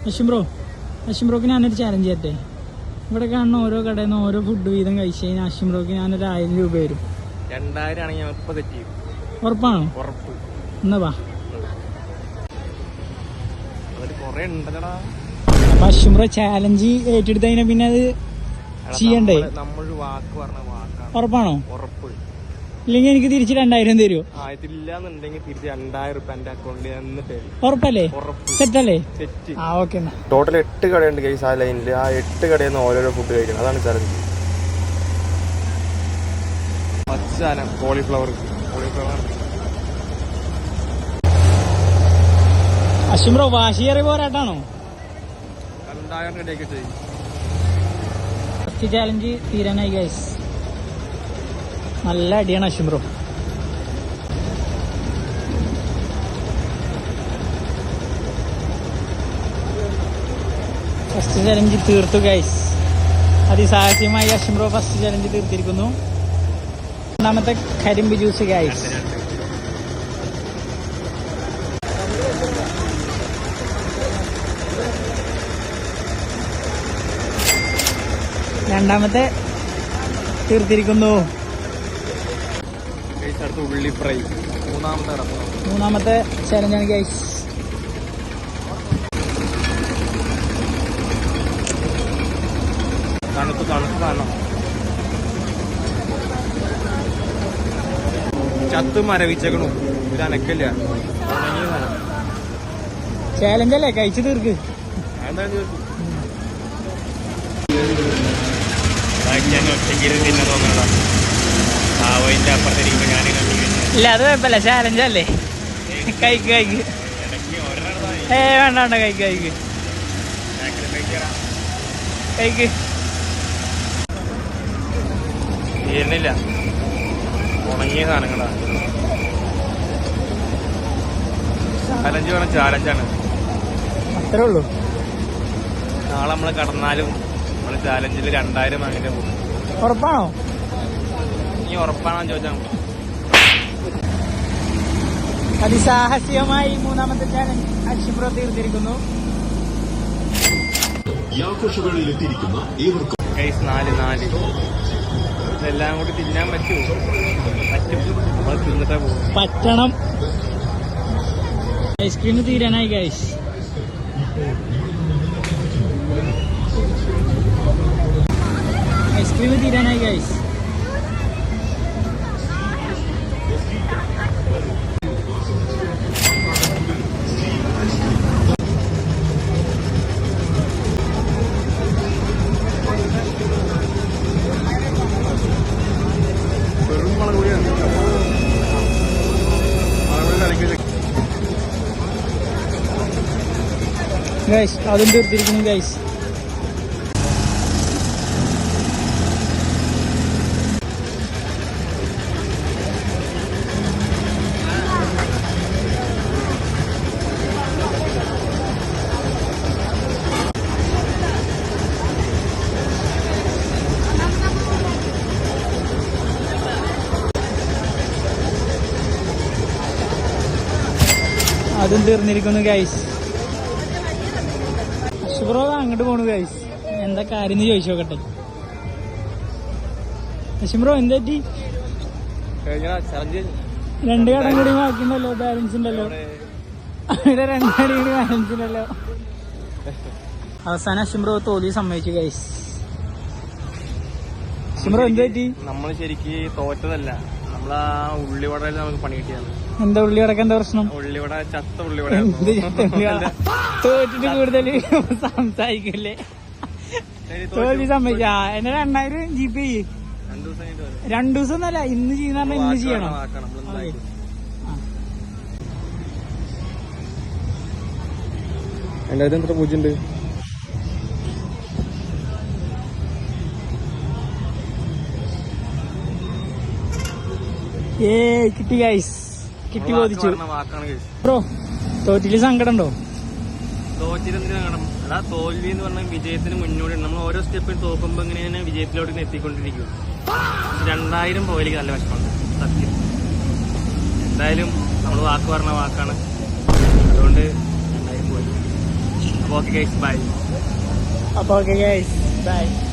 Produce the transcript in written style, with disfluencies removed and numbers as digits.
അശ്വിംബ്രോക്ക് ഞാനൊരു ചാലഞ്ച് ചെയ്യട്ടെ. ഇവിടെ കാണുന്ന ഓരോ കടയിൽ നിന്ന് ഓരോ ഫുഡ് വീതം കഴിച്ചു കഴിഞ്ഞാൽ അശ്വിംബ്രോക്ക് ഞാനൊരു 1000 രൂപ വരും. 2000 ആണെങ്കിൽ ഞാൻ ഇപ്പൊ തെറ്റ് ചെയ്യും. ഉറപ്പാണോ? ഉറപ്പ്. എന്നാ വാ. അപ്പൊ അശ്വിംബ്രോ ചാലഞ്ച് ഏറ്റെടുത്ത് കഴിഞ്ഞാൽ പിന്നെ അത് ചെയ്യണ്ടേ? നമ്മളൊരു വാക്ക് പറഞ്ഞ വാക്കാണ്. ഉറപ്പാണോ? ഉറപ്പ്. ഇല്ലെങ്കിൽ എനിക്ക് തിരിച്ച് 2000 തരുമോ? ഇതില്ലാന്നുണ്ടെങ്കിൽ തിരിച്ച് 2000 രൂപ എന്റെ അക്കൗണ്ടിൽ നിന്ന് തരും. ഉറപ്പല്ലേ? സെറ്റ് അല്ലേ? സെറ്റ്. ആ ഓക്കെ. ടോട്ടൽ 8 കടയുണ്ട് ഗൈസ് ആ ലൈനിൽ. ആ 8 കടയിൽ നിന്ന് ഓരോരോ ഫുഡ് കഴിക്കണം. അതാണ് ചലഞ്ച്. മച്ചാനം കോളിഫ്ലവർ. അശ്വിംബ്രോ വാശിയേറിയ പോരാട്ടാണോ? 2000 രൂപയൊക്കെ ചെയ്യും. ഫസ്റ്റ് ചാലഞ്ച് തീരാനായി ഗൈസ്. നല്ല അടിയാണ് അശ്വിംബ്രോ. ഫസ്റ്റ് ചലഞ്ച് തീർത്തു ഗൈസ്. അതിസാഹസ്യമായി അശ്വിംബ്രോ ഫസ്റ്റ് ചലഞ്ച് തീർത്തിരിക്കുന്നു. രണ്ടാമത്തെ കരിമ്പ് ജ്യൂസ് ഗൈസ്. രണ്ടാമത്തെ തീർത്തിരിക്കുന്നു. ഉള്ളി ഫ്രൈ. മൂന്നാമത്തെ ചലഞ്ചാണ് ഗൈസ്. തണുപ്പ് കാണണം. ചത്ത് മരവിച്ചേക്കണു. ഇത് അനക്കില്ല. ചാലഞ്ചല്ലേ, കഴിച്ചു തീർക്ക്. ഇല്ല അത് കുഴപ്പമില്ല, ചാലഞ്ചല്ലേ. കഴിക്ക് വേണ്ട കഴിക്ക് തീരുന്നില്ല. ഉണങ്ങിയ സാധനങ്ങളാ. ചാലഞ്ച് വേണം. ചാലഞ്ചാണ്. അത്രേ ഉള്ളൂ. നാളെ നമ്മള് കടന്നാലും നമ്മള് ചാലഞ്ചിൽ 2000 അങ്ങനെ പോകും. ഉറപ്പാണോ? നീ ഉറപ്പാണോ ചോദിച്ചാൽ അതിസാഹസികമായി മൂന്നാമത്തെ ചാലഞ്ച് അശ്വിംബ്രോ തീർത്തിരിക്കുന്നു. 4 ഇതെല്ലാം കൂടി തിന്നാൻ പറ്റുമോ? നമ്മൾ തിന്നിട്ടേ പോകും. പറ്റണം. Ice cream തീരാനായി guys. ഗൈസ് അതും തീർത്തിരിക്കുന്നു ഗൈസ്. അതും തീർന്നിരിക്കുന്നു ഗൈസ്. അശ്വിംബ്രോ അങ്ങോട്ട് പോണു ഗൈസ്. എന്താ കാര്യം ചോദിച്ചു നോക്കട്ടെ. അശ്വിംബ്രോ എന്താ പറ്റി? 2 കടം കൂടി ബാക്കിയുണ്ടല്ലോ, ബാലൻസ് ഉണ്ടല്ലോ. അവിടെ 2 കട കൂടി ബാലൻസ് ഉണ്ടല്ലോ. അവസാനം അശ്വിംബ്രോ തോൽവി സമ്മതിച്ചു ഗൈസ്. അശ്വിംബ്രോ എന്താ പറ്റി? നമ്മള് ശരിക്ക് തോറ്റതല്ല, നമ്മളാ ഉള്ളിവടയിൽ നമുക്ക് പണി കിട്ടിയാണ്. എന്താ ഉള്ളിവടക്ക് എന്താ പ്രശ്നം? ഉള്ളിവട ചത്ത ഉള്ളിവട. തോറ്റിട്ട് കൂടുതൽ സംസാരിക്കല്ലേ. തോൽവി സമ്മതിച്ചാ എന്നെ 2000 GP 2 ദിവസം ഒന്നല്ല, ഇന്ന് ചെയ്യുന്ന ഇന്ന് ചെയ്യണം. എന്റെ എത്ര പൂജ്യണ്ട്? കിട്ടി ഗൈസ്, കിട്ടി ബോധിച്ചു. ബ്രോ തോറ്റില് സങ്കടം ഉണ്ടോ? തോറ്റിലെന്തിനാ സങ്കടം? അതാ തോൽവി എന്ന് പറഞ്ഞാൽ വിജയത്തിന് മുന്നോട്ട് നമ്മൾ ഓരോ സ്റ്റെപ്പിൽ തോക്കുമ്പോ ഇങ്ങനെ വിജയത്തിലോട്ട് എത്തിക്കൊണ്ടിരിക്കും. 2000 പോയിലേക്ക് നല്ല വിഷമമുണ്ട് സത്യം. എന്തായാലും നമ്മൾ വാക്ക് പറഞ്ഞ വാക്കാണ്, അതുകൊണ്ട് 2000 പോയി. Okay guys bye. അപ്പൊ ഓക്കെ ഗൈസ് ബൈ.